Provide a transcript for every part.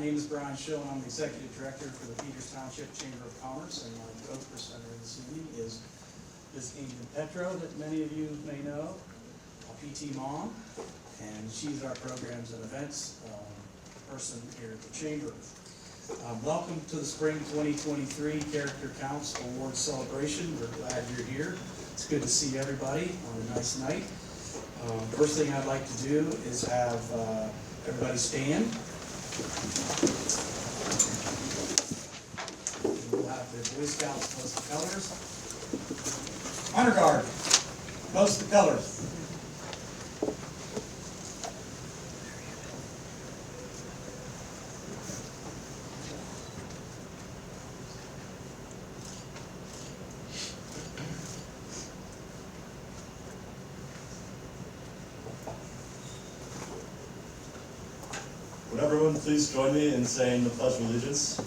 My name is Brian Schill, and I'm the Executive Director for the Peters Township Chamber of Commerce, and my co-presenter this evening is Ms. Amy Petro, that many of you may know, a PT mom, and she's our programs and events person here at the Chamber. Welcome to the Spring 2023 Character Counts Awards Celebration. We're glad you're here. It's good to see everybody on a nice night. First thing I'd like to do is have everybody stand. We'll have the Boy Scouts post the colors. Honor Guard, post the colors. Would everyone please join me in saying the Pledge of Allegiance?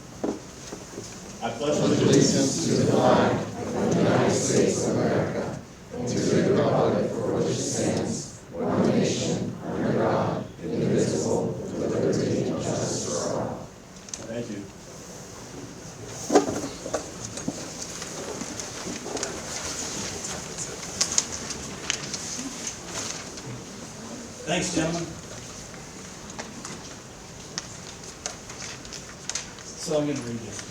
I pledge allegiance to the flag of the United States of America and to the republic for which it stands, one nation, under God, indivisible, with liberty and justice for all. Thank you. Thanks, gentlemen. So I'm going to read this.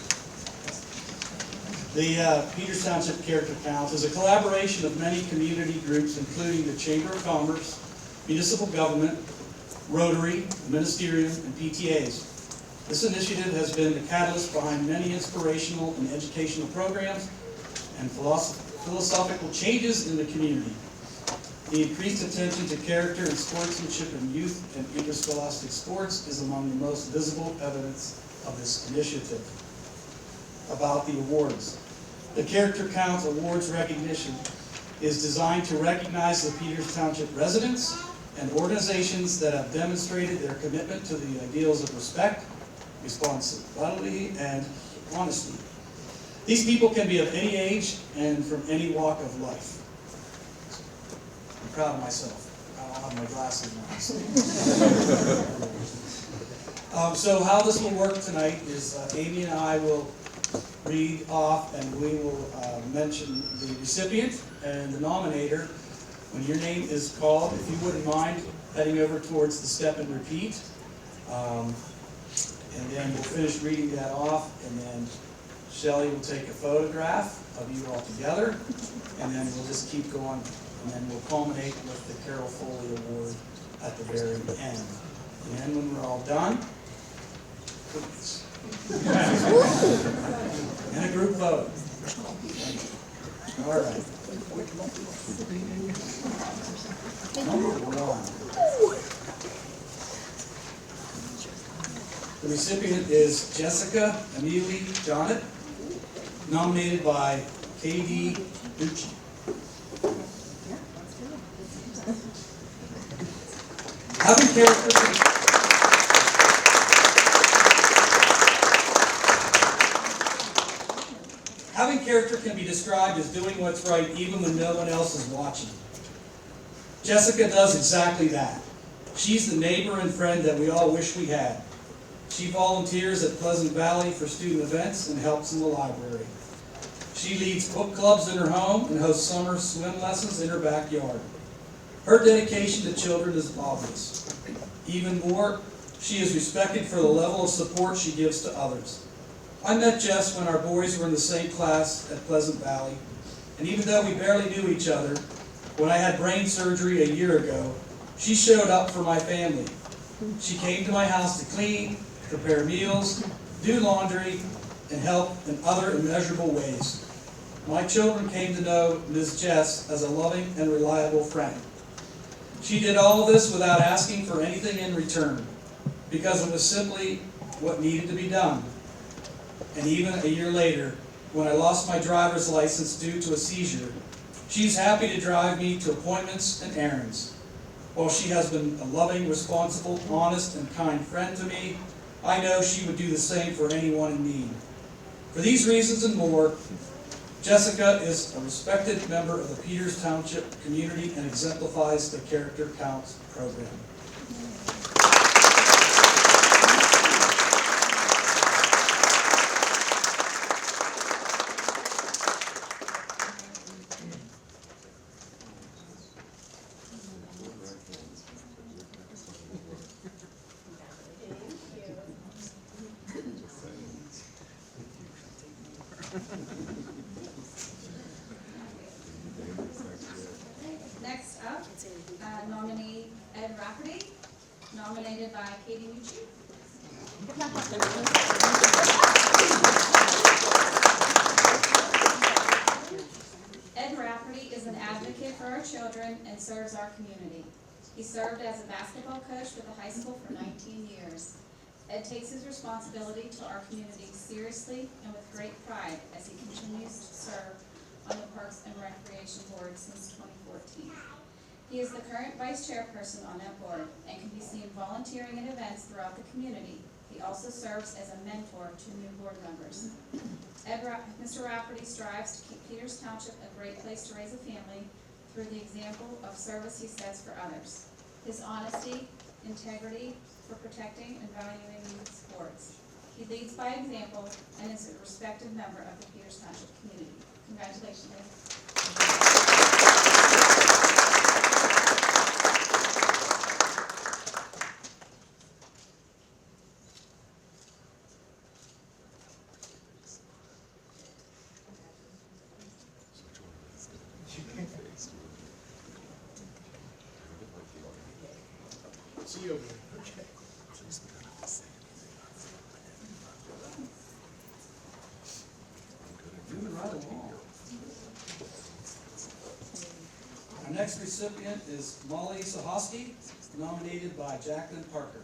The Peters Township Character Counts is a collaboration of many community groups, including the Chamber of Commerce, Municipal Government, Rotary, Ministerium, and PTAs. This initiative has been the catalyst behind many inspirational and educational programs and philosophical changes in the community. The increased attention to character and sportsmanship in youth and interscholastic sports is among the most visible evidence of this initiative. About the awards. The Character Counts Awards recognition is designed to recognize the Peters Township residents and organizations that have demonstrated their commitment to the ideals of respect, responsibility, and honesty. These people can be of any age and from any walk of life. I'm proud of myself. I don't have my glasses on. So how this will work tonight is Amy and I will read off, and we will mention the recipient and the nominator. When your name is called, if you wouldn't mind heading over towards the step and repeat. And then we'll finish reading that off, and then Shelley will take a photograph of you all together, and then we'll just keep going, and then we'll culminate with the Carol Foley Award at the very end. And then when we're all done, and a group vote. All right. Number one. The recipient is Jessica Amelie Jonnet, nominated by K.D. Ducci. Having character can be described as doing what's right even when no one else is watching. Jessica does exactly that. She's the neighbor and friend that we all wish we had. She volunteers at Pleasant Valley for student events and helps in the library. She leads book clubs in her home and hosts summer swim lessons in her backyard. Her dedication to children is obvious. Even more, she is respected for the level of support she gives to others. I met Jess when our boys were in the same class at Pleasant Valley, and even though we barely knew each other, when I had brain surgery a year ago, she showed up for my family. She came to my house to clean, prepare meals, do laundry, and help in other immeasurable ways. My children came to know Ms. Jess as a loving and reliable friend. She did all of this without asking for anything in return, because it was simply what needed to be done. And even a year later, when I lost my driver's license due to a seizure, she's happy to drive me to appointments and errands. While she has been a loving, responsible, honest, and kind friend to me, I know she would do the same for anyone in need. For these reasons and more, Jessica is a respected member of the Peters Township community and exemplifies the Character Counts program. nominated by Katie Nucci. Ed Rafferty is an advocate for our children and serves our community. He served as a basketball coach with the high school for 19 years. Ed takes his responsibility to our community seriously and with great pride as he continues to serve on the Parks and Recreation Board since 2014. He is the current vice chairperson on that board and can be seen volunteering at events throughout the community. He also serves as a mentor to new board members. Mr. Rafferty strives to keep Peters Township a great place to raise a family through the example of service he sets for others. His honesty, integrity for protecting and valuing youth sports. He leads by example and is a respected member of the Peters Township community. Congratulations, Ed. See you over there. Okay. Moving right along. Our next recipient is Molly Sahoski, nominated by Jacqueline Parker.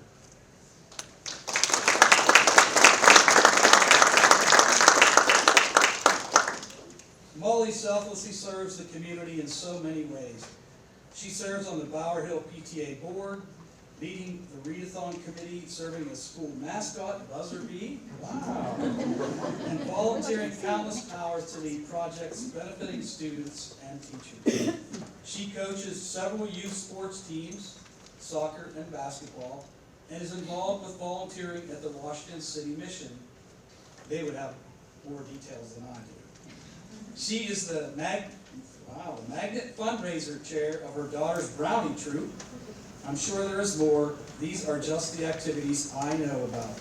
Molly selflessly serves the community in so many ways. She serves on the Bower Hill PTA board, leading the readathon committee, serving as school mascot, buzzer bee, wow, and volunteering countless hours to lead projects benefiting students and teachers. She coaches several youth sports teams, soccer and basketball, and is involved with volunteering at the Washington City Mission. They would have more details than I do. She is the Magnet Fundraiser Chair of her daughter's Brownie Troop. I'm sure there is more. These are just the activities I know about.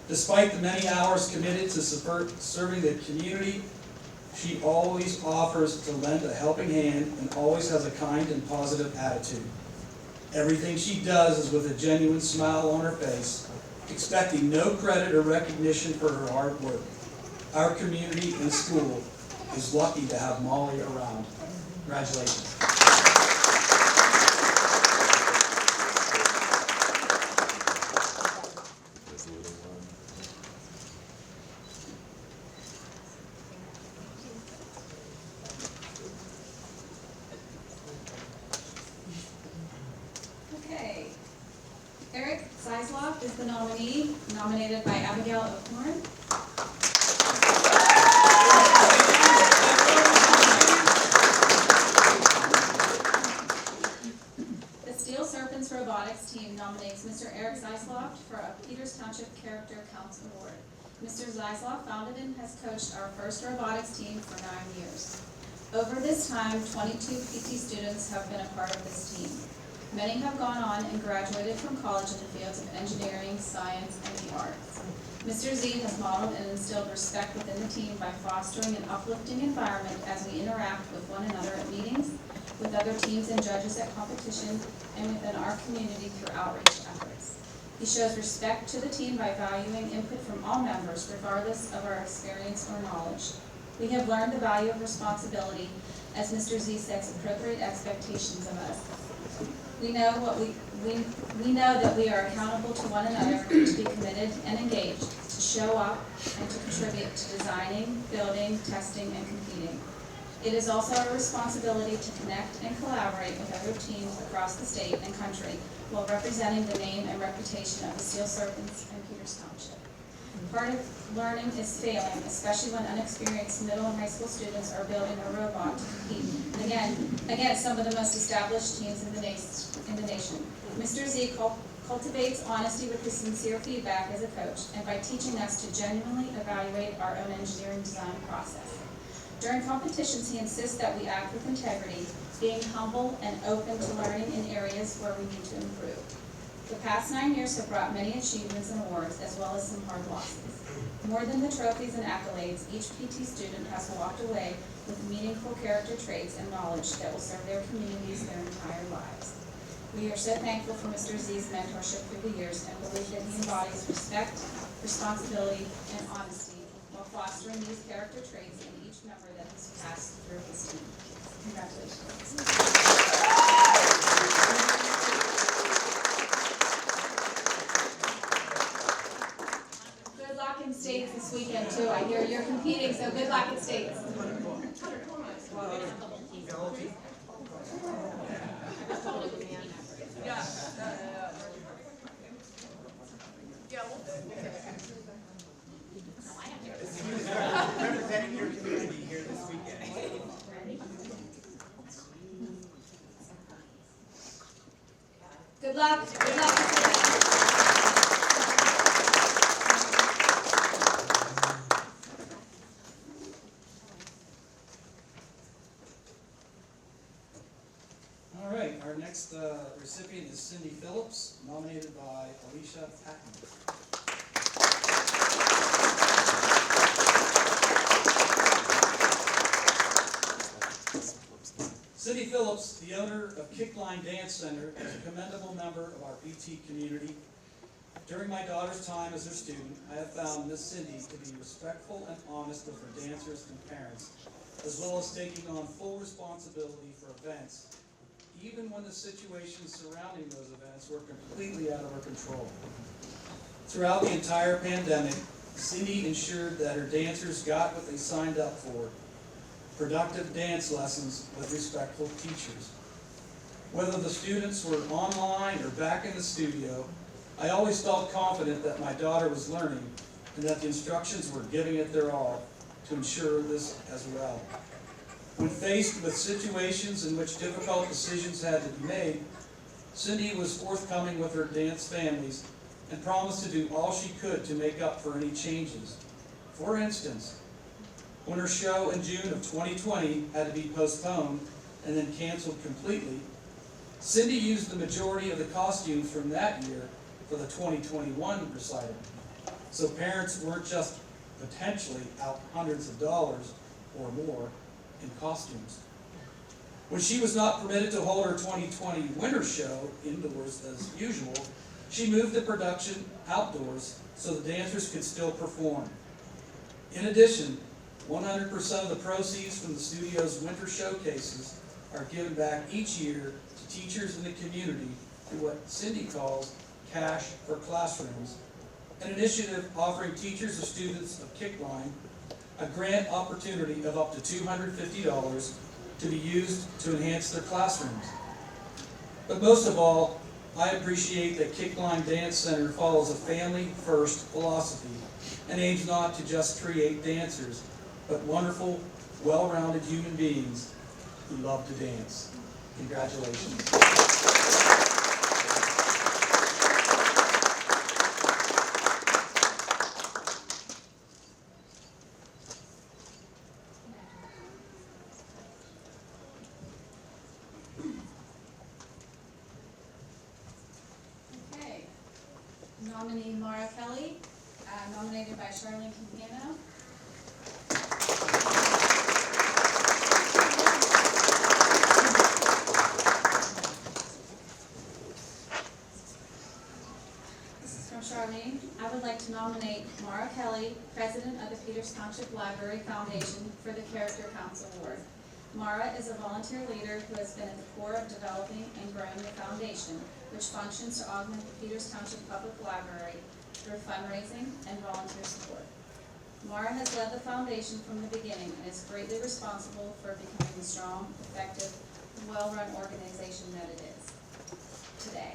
Despite the many hours committed to serving the community, she always offers to lend a helping hand and always has a kind and positive attitude. Everything she does is with a genuine smile on her face, expecting no credit or recognition for her hard work. Our community and school is lucky to have Molly around. Congratulations. Okay. Eric Zeisloff is the nominee, nominated by Abigail O'Horn. The Steel Serpents Robotics team nominates Mr. Eric Zeisloff for a Peters Township Character Counts Award. Mr. Zeisloff founded and has coached our first robotics team for 9 years. Over this time, 22 PT students have been a part of this team. Many have gone on and graduated from college in the fields of engineering, science, and the arts. Mr. Z has modeled and instilled respect within the team by fostering an uplifting environment as we interact with one another at meetings, with other teams and judges at competition, and within our community through outreach efforts. He shows respect to the team by valuing input from all members, regardless of our experience or knowledge. We have learned the value of responsibility as Mr. Z sets appropriate expectations of us. We know that we are accountable to one another to be committed and engaged, to show up and to contribute to designing, building, testing, and competing. It is also our responsibility to connect and collaborate with other teams across the state and country while representing the name and reputation of the Steel Serpents and Peters Township. Part of learning is failing, especially when unexperienced middle and high school students are building a robot to compete against some of the most established teams in the nation. Mr. Z cultivates honesty with his sincere feedback as a coach and by teaching us to genuinely evaluate our own engineering design process. During competitions, he insists that we act with integrity, being humble and open to learning in areas where we need to improve. The past 9 years have brought many achievements and awards, as well as some hard losses. More than the trophies and accolades, each PT student has walked away with meaningful character traits and knowledge that will serve their communities their entire lives. We are so thankful for Mr. Z's mentorship through the years and believe that he embodies respect, responsibility, and honesty while fostering these character traits in each member that has passed through his team. Congratulations. Good luck in states this weekend too. I hear you're competing, so good luck in states. Representing your community here this weekend. Good luck. Good luck. All right, our next recipient is Cindy Phillips, nominated by Alicia Patton. Cindy Phillips, the owner of Kickline Dance Center, is a commendable member of our PT community. During my daughter's time as her student, I have found Miss Cindy to be respectful and honest with her dancers and parents, as well as taking on full responsibility for events, even when the situations surrounding those events were completely out of her control. Throughout the entire pandemic, Cindy ensured that her dancers got what they signed up for: productive dance lessons with respectful teachers. Whether the students were online or back in the studio, I always felt confident that my daughter was learning and that the instructions were giving it their all to ensure this as well. When faced with situations in which difficult decisions had to be made, Cindy was forthcoming with her dance families and promised to do all she could to make up for any changes. For instance, when her show in June of 2020 had to be postponed and then canceled completely, Cindy used the majority of the costumes from that year for the 2021 recital. So parents weren't just potentially out hundreds of dollars or more in costumes. When she was not permitted to hold her 2020 winter show indoors as usual, she moved the production outdoors so the dancers could still perform. In addition, 100% of the proceeds from the studio's winter showcases are given back each year to teachers in the community through what Cindy calls Cash for Classrooms, an initiative offering teachers or students of Kickline a grant opportunity of up to $250 to be used to enhance their classrooms. But most of all, I appreciate that Kickline Dance Center follows a family-first philosophy and aims not to just create dancers, but wonderful, well-rounded human beings who love to dance. Congratulations. Okay. Nominee Mara Kelly, nominated by Charlene Campano. This is from Charlene. I would like to nominate Mara Kelly, President of the Peters Township Library Foundation, for the Character Council Award. Mara is a volunteer leader who has been at the core of developing and growing the foundation, which functions to augment the Peters Township Public Library through fundraising and volunteer support. Mara has led the foundation from the beginning and is greatly responsible for becoming the strong, effective, well-run organization that it is today.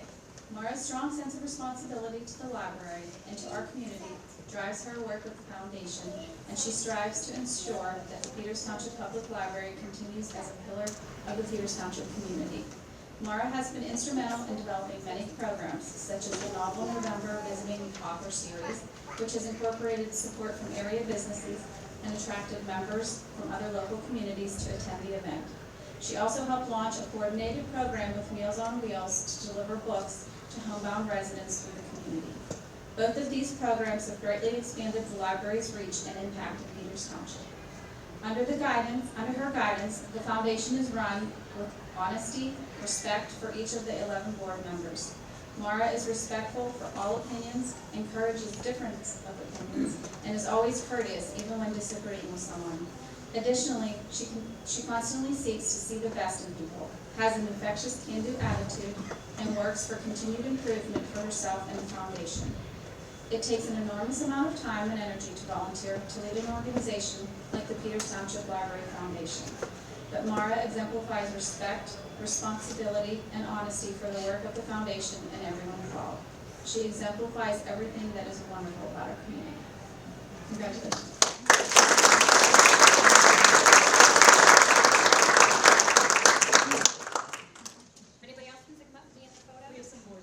Mara's strong sense of responsibility to the library and to our community drives her work with the foundation, and she strives to ensure that the Peters Township Public Library continues as a pillar of the Peters Township community. Mara has been instrumental in developing many programs, such as the Novel November Visiting Author Series, which has incorporated support from area businesses and attracted members from other local communities to attend the event. She also helped launch a coordinated program with Meals on Wheels to deliver books to homebound residents through the community. Both of these programs have greatly expanded the library's reach and impact in Peters Township. Under her guidance, the foundation is run with honesty, respect for each of the 11 board members. Mara is respectful for all opinions, encourages difference of opinions, and is always courteous even when disagreeing with someone. Additionally, she constantly seeks to see the best in people, has an infectious can-do attitude, and works for continued improvement for herself and the foundation. It takes an enormous amount of time and energy to volunteer to lead an organization like the Peters Township Library Foundation. But Mara exemplifies respect, responsibility, and honesty for the work of the foundation and everyone involved. She exemplifies everything that is wonderful about our community. Congratulations. Anybody else can come up and be in the photo? We have some board.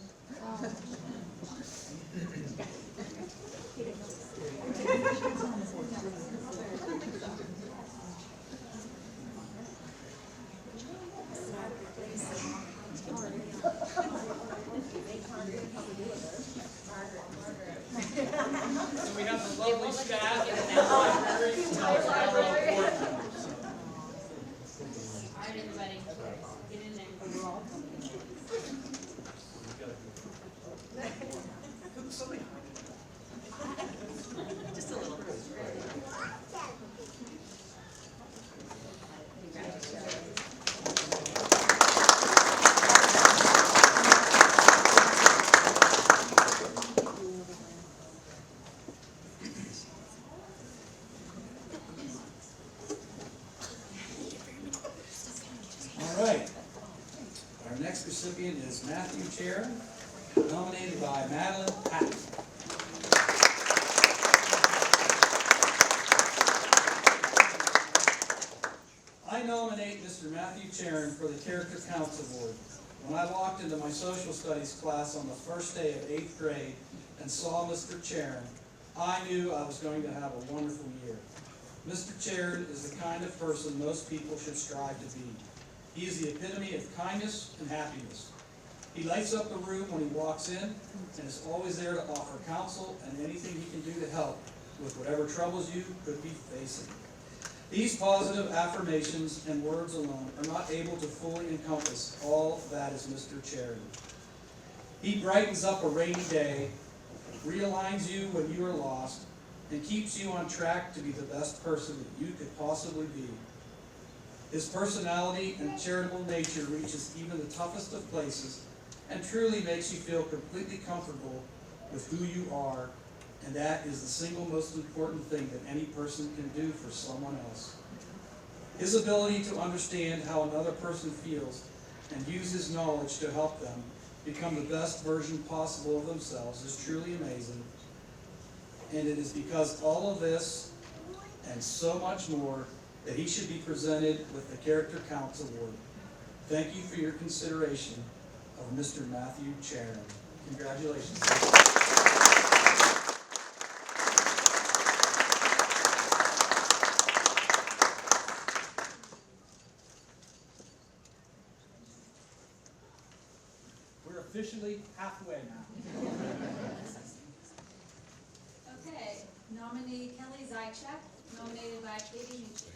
So we have the lovely staff and the library and our fellow board members. All right, everybody, get in there. Just a little. All right. Our next recipient is Matthew Chair, nominated by Madeline Patton. I nominate Mr. Matthew Charon for the Character Counts Award. When I walked into my social studies class on the first day of 8th grade and saw Mr. Charon, I knew I was going to have a wonderful year. Mr. Charon is the kind of person most people should strive to be. He is the epitome of kindness and happiness. He lights up the room when he walks in and is always there to offer counsel and anything he can do to help with whatever troubles you could be facing. These positive affirmations and words alone are not able to fully encompass all that is Mr. Charon. He brightens up a rainy day, realigns you when you are lost, and keeps you on track to be the best person that you could possibly be. His personality and charitable nature reaches even the toughest of places and truly makes you feel completely comfortable with who you are, and that is the single most important thing that any person can do for someone else. His ability to understand how another person feels and use his knowledge to help them become the best version possible of themselves is truly amazing. And it is because all of this and so much more that he should be presented with the Character Counts Award. Thank you for your consideration of Mr. Matthew Charon. Congratulations. We're officially halfway now. Okay, nominee Kelly Zychek, nominated by Katie Nucci.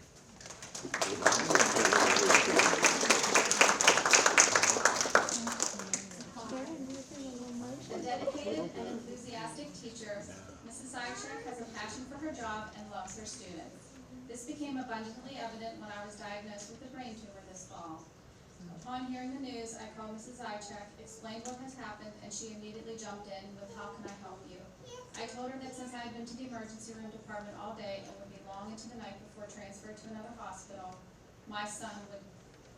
A dedicated and enthusiastic teacher, Mrs. Zychek has a passion for her job and loves her students. This became abundantly evident when I was diagnosed with a brain tumor this fall. Upon hearing the news, I called Mrs. Zychek, explained what has happened, and she immediately jumped in with, "How can I help you?" I told her that since I had been to the emergency room department all day and would be long into the night before transferred to another hospital, my son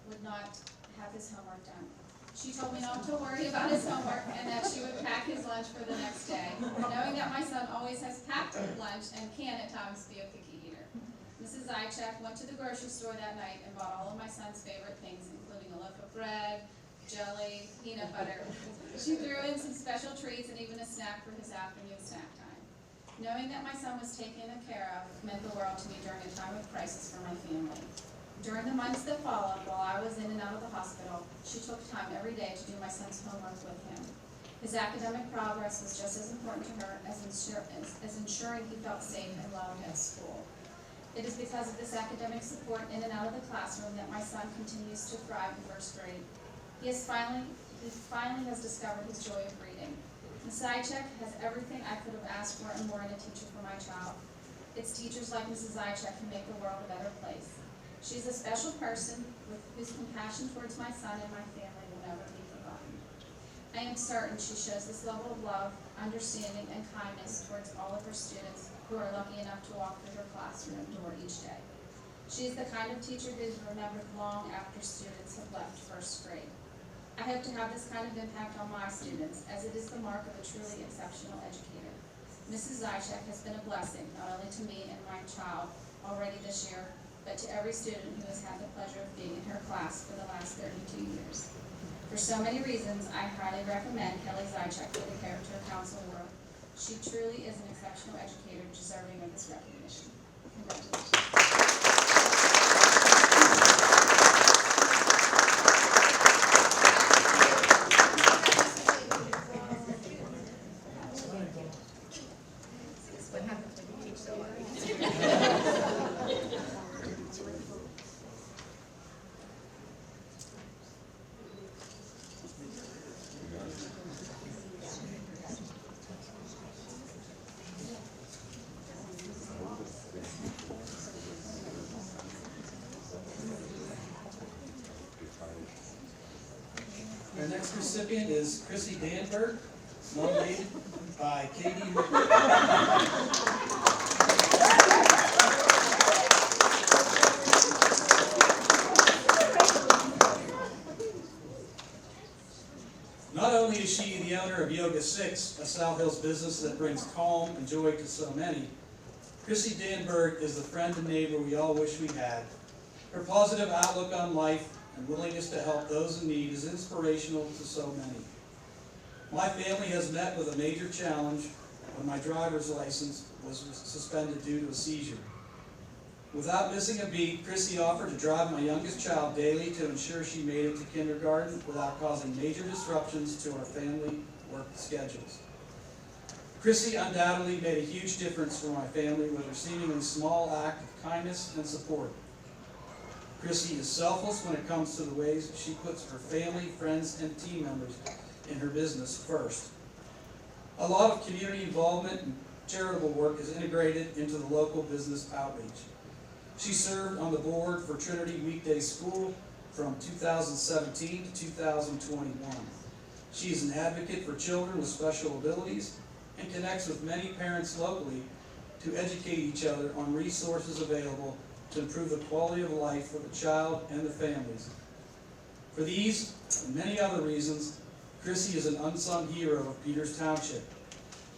would not have his homework done. She told me not to worry about his homework and that she would pack his lunch for the next day, knowing that my son always has packed lunch and can at times be a picky eater. Mrs. Zychek went to the grocery store that night and bought all of my son's favorite things, including a loaf of bread, jelly, peanut butter. She threw in some special treats and even a snack for his afternoon snack time. Knowing that my son was taken care of meant the world to me during a time of crisis for my family. During the months that followed, while I was in and out of the hospital, she took time every day to do my son's homework with him. His academic progress was just as important to her as ensuring he felt safe and loved at school. It is because of this academic support in and out of the classroom that my son continues to thrive in first grade. He finally has discovered his joy of reading. Ms. Zychek has everything I could have asked for and more in a teacher for my child. It's teachers like Mrs. Zychek who make the world a better place. She's a special person whose compassion towards my son and my family will never be forgotten. I am certain she shows this level of love, understanding, and kindness towards all of her students who are lucky enough to walk through her classroom door each day. She is the kind of teacher who is remembered long after students have left first grade. I hope to have this kind of impact on my students, as it is the mark of a truly exceptional educator. Mrs. Zychek has been a blessing, not only to me and my child already this year, but to every student who has had the pleasure of being in her class for the last 32 years. For so many reasons, I highly recommend Kelly Zychek for the Character Council Award. She truly is an exceptional educator deserving of this recognition. Congratulations. What happens when you teach so hard? Our next recipient is Chrissy Danberg, nominated by Katie. Not only is she the owner of Yoga 6, a South Hills business that brings calm and joy to so many, Chrissy Danberg is the friend and neighbor we all wish we had. Her positive outlook on life and willingness to help those in need is inspirational to so many. My family has met with a major challenge when my driver's license was suspended due to a seizure. Without missing a beat, Chrissy offered to drive my youngest child daily to ensure she made it to kindergarten without causing major disruptions to our family work schedules. Chrissy undoubtedly made a huge difference for my family with her seemingly small act of kindness and support. Chrissy is selfless when it comes to the ways she puts her family, friends, and team members in her business first. A lot of community involvement and charitable work is integrated into the local business outreach. She served on the board for Trinity Weekday School from 2017 to 2021. She is an advocate for children with special abilities and connects with many parents locally to educate each other on resources available to improve the quality of life for the child and the families. For these and many other reasons, Chrissy is an unsung hero of Peters Township.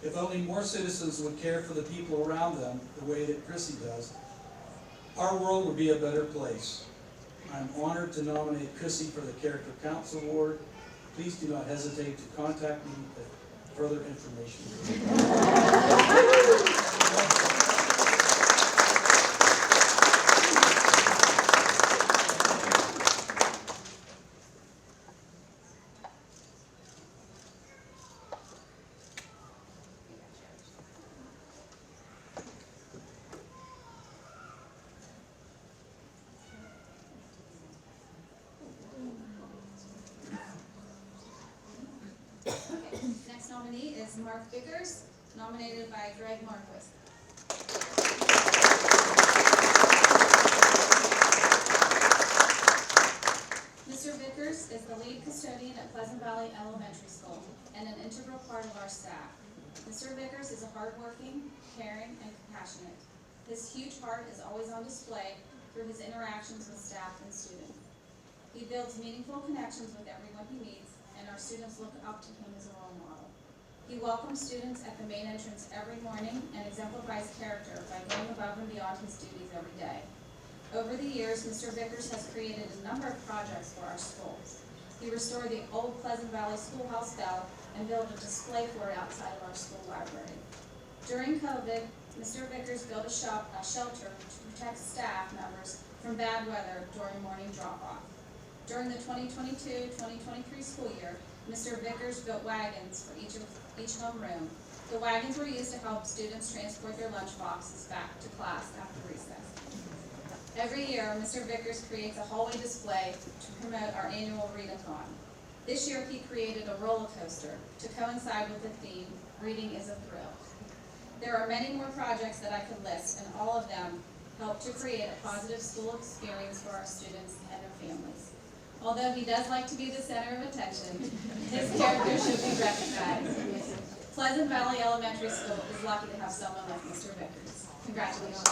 If only more citizens would care for the people around them the way that Chrissy does, our world would be a better place. I'm honored to nominate Chrissy for the Character Council Award. Please do not hesitate to contact me with further information. Next nominee is Mark Vickers, nominated by Greg Marquis. Mr. Vickers is the lead custodian at Pleasant Valley Elementary School and an integral part of our staff. Mr. Vickers is a hardworking, caring, and compassionate. His huge heart is always on display through his interactions with staff and students. He builds meaningful connections with everyone he meets, and our students look up to him as a role model. He welcomes students at the main entrance every morning and exemplifies character by going above and beyond his duties every day. Over the years, Mr. Vickers has created a number of projects for our schools. He restored the old Pleasant Valley Schoolhouse bell and built a display for it outside of our school library. During COVID, Mr. Vickers built a shelter to protect staff members from bad weather during morning drop-off. During the 2022-2023 school year, Mr. Vickers built wagons for each homeroom, The wagons were used to help students transport their lunch boxes back to class after recess. Every year, Mr. Vickers creates a hallway display to promote our annual readathon. This year, he created a roller coaster to coincide with the theme, Reading is a Thrill. There are many more projects that I could list, and all of them help to create a positive school experience for our students and their families. Although he does like to be the center of attention, his character should be recognized. Pleasant Valley Elementary School is lucky to have someone like Mr. Vickers. Congratulations.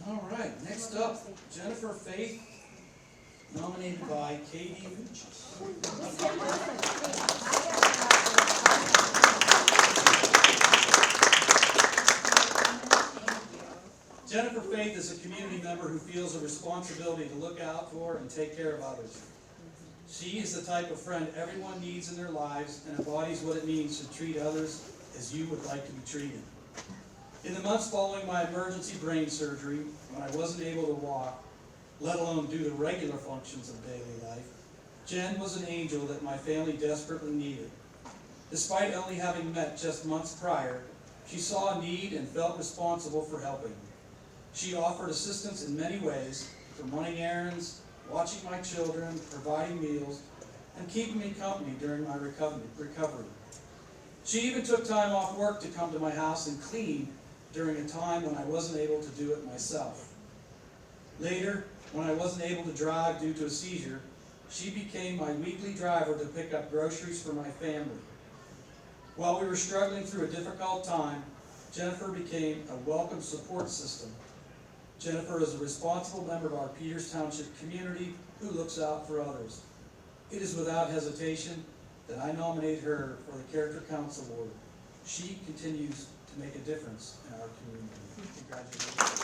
All right, next up, Jennifer Faith, nominated by Katie Mucci. Jennifer Faith is a community member who feels a responsibility to look out for and take care of others. She is the type of friend everyone needs in their lives and embodies what it means to treat others as you would like to be treated. In the months following my emergency brain surgery, when I wasn't able to walk, let alone do the regular functions of daily life, Jen was an angel that my family desperately needed. Despite only having met just months prior, she saw a need and felt responsible for helping. She offered assistance in many ways, from running errands, watching my children, providing meals, and keeping me company during my recovery. She even took time off work to come to my house and clean during a time when I wasn't able to do it myself. Later, when I wasn't able to drive due to a seizure, she became my weekly driver to pick up groceries for my family. While we were struggling through a difficult time, Jennifer became a welcome support system. Jennifer is a responsible member of our Peters Township community who looks out for others. It is without hesitation that I nominate her for the Character Counts Award. She continues to make a difference in our community. Congratulations.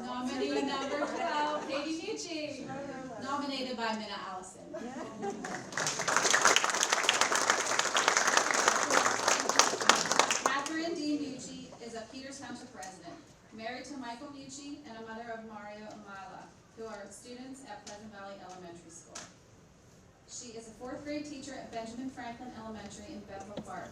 Nominee number 12, Katie Mucci, nominated by Minna Allison. Catherine D. Mucci is a Peters Township resident, married to Michael Mucci and a mother of Mario and Mila, who are students at Pleasant Valley Elementary School. She is a 4th grade teacher at Benjamin Franklin Elementary in Bethel Park.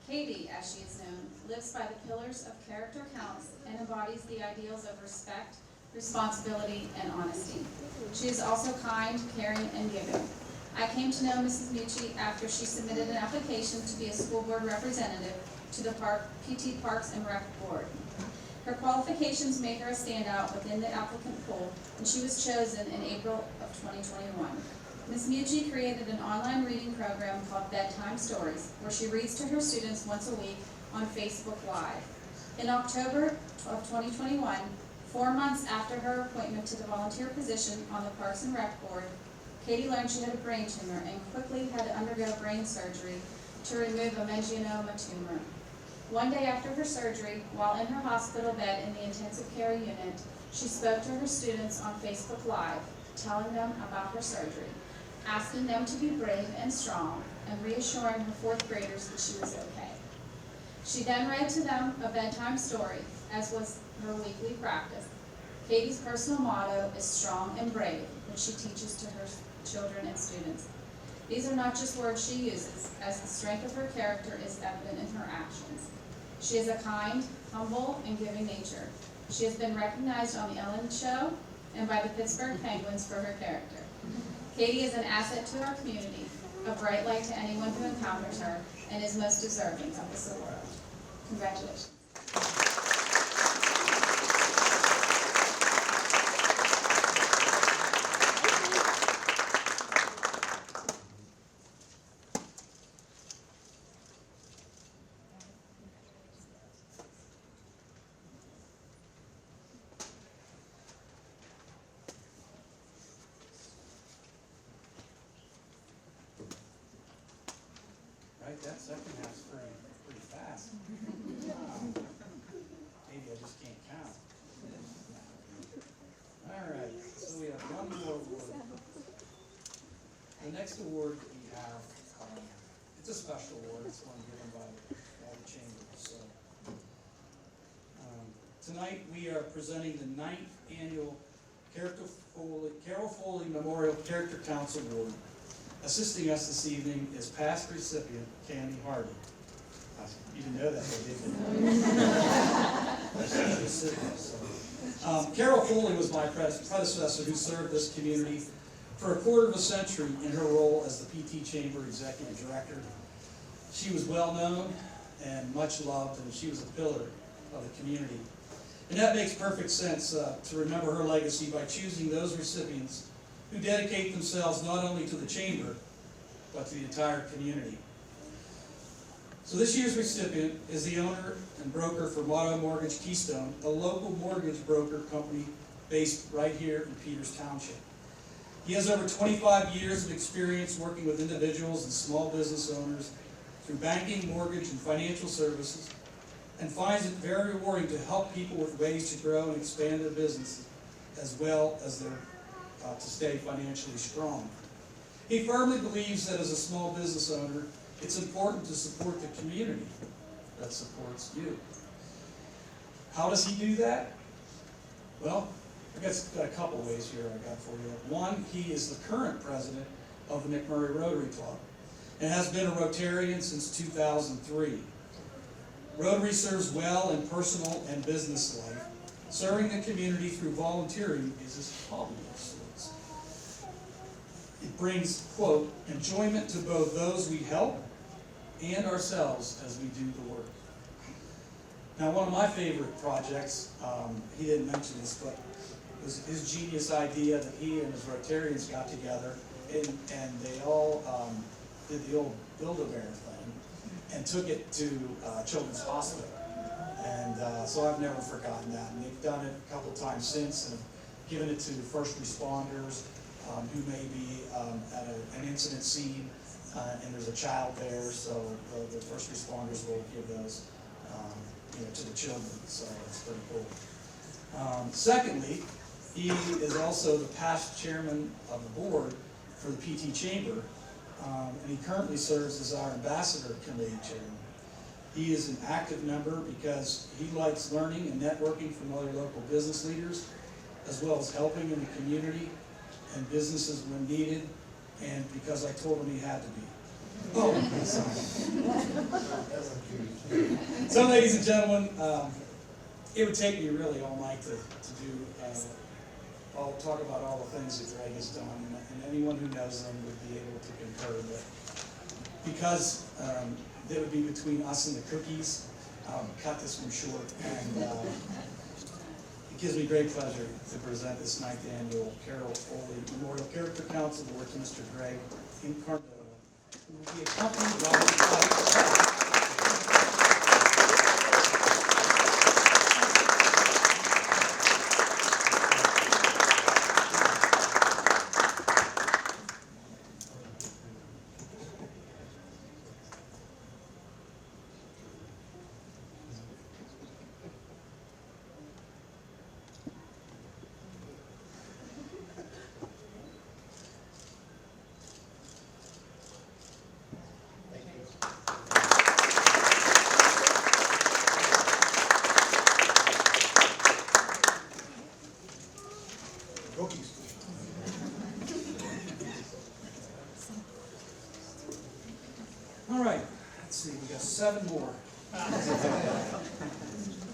Katie, as she is known, lives by the pillars of character counts and embodies the ideals of respect, responsibility, and honesty. She is also kind, caring, and giving. I came to know Mrs. Mucci after she submitted an application to be a school board representative to the PT Parks and Rec Board. Her qualifications made her a standout within the applicant pool, and she was chosen in April of 2021. Ms. Mucci created an online reading program called Bedtime Stories, where she reads to her students once a week on Facebook Live. In October of 2021, 4 months after her appointment to the volunteer position on the Parks and Rec Board, Katie learned she had a brain tumor and quickly had to undergo brain surgery to remove a meningioma tumor. One day after her surgery, while in her hospital bed in the intensive care unit, she spoke to her students on Facebook Live, telling them about her surgery, asking them to be brave and strong, and reassuring her 4th graders that she was okay. She then read to them a bedtime story, as was her weekly practice. Katie's personal motto is strong and brave, which she teaches to her children and students. These are not just words she uses, as the strength of her character is evident in her actions. She is a kind, humble, and giving nature. She has been recognized on The Ellen Show and by the Pittsburgh Penguins for her character. Katie is an asset to our community, a bright light to anyone who encounters her, and is most deserving of this award. Congratulations. that second half's pretty fast. Maybe I just can't count. All right, so we have one more award. The next award that we have, it's a special award. It's one given by the chamber. So tonight we are presenting the 9th annual Carol Foley Memorial Character Council Award. Assisting us this evening is past recipient Tammy Hardy. You didn't know that, did you? Carol Foley was my predecessor who served this community for a quarter of a century in her role as the PT Chamber Executive Director. She was well known and much loved, and she was a pillar of the community. And that makes perfect sense to remember her legacy by choosing those recipients who dedicate themselves not only to the chamber, but to the entire community. So this year's recipient is the owner and broker for Motto Mortgage Keystone, a local mortgage broker company based right here in Peters Township. He has over 25 years of experience working with individuals and small business owners through banking, mortgage, and financial services, and finds it very rewarding to help people with ways to grow and expand their businesses, as well as to stay financially strong. He firmly believes that as a small business owner, it's important to support the community that supports you. How does he do that? Well, I guess got a couple ways here I got for you. One, he is the current president of the McMurray Rotary Club and has been a Rotarian since 2003. Rotary serves well in personal and business life. Serving the community through volunteering is his hobby of sorts. It brings, quote, enjoyment to both those we help and ourselves as we do the work. Now, one of my favorite projects, he didn't mention this, but it was his genius idea that he and his Rotarians got together and they all did the old Build-A-Bear thing and took it to Children's Hospital. And so I've never forgotten that. And they've done it a couple times since and given it to first responders who may be at an incident scene and there's a child there, so the first responders will give those to the children. So it's pretty cool. Secondly, he is also the past chairman of the board for the PT Chamber, and he currently serves as our ambassador committee chairman. He is an active member because he likes learning and networking from other local business leaders, as well as helping in the community and businesses when needed, and because I told him he had to be. Oh, sorry. So, ladies and gentlemen, it would take me really all night to talk about all the things that Greg has done, and anyone who knows him would be able to concur. But because that would be between us and the cookies, I'll cut this one short. And it gives me great pleasure to present this 9th annual Carol Foley Memorial Character Council Award to Mr. Greg Incarnado, who will be accompanied by All right, let's see, we got 7 more.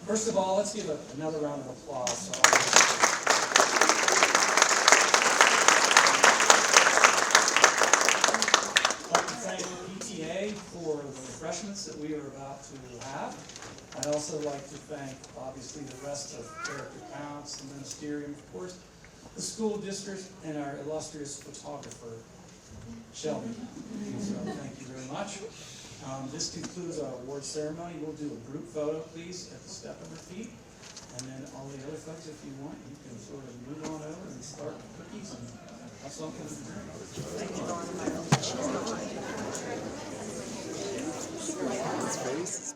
First of all, let's give another round of applause. I'd like to thank PTA for the refreshments that we are about to have. I'd also like to thank, obviously, the rest of Character Counts, the ministerium, of course, the school district, and our illustrious photographer, Shelby. So thank you very much. This concludes our award ceremony. We'll do a group photo, please, at the step of the feet. And then all the other folks, if you want, you can sort of move on over and start with cookies and have something to drink. Thank you. His face is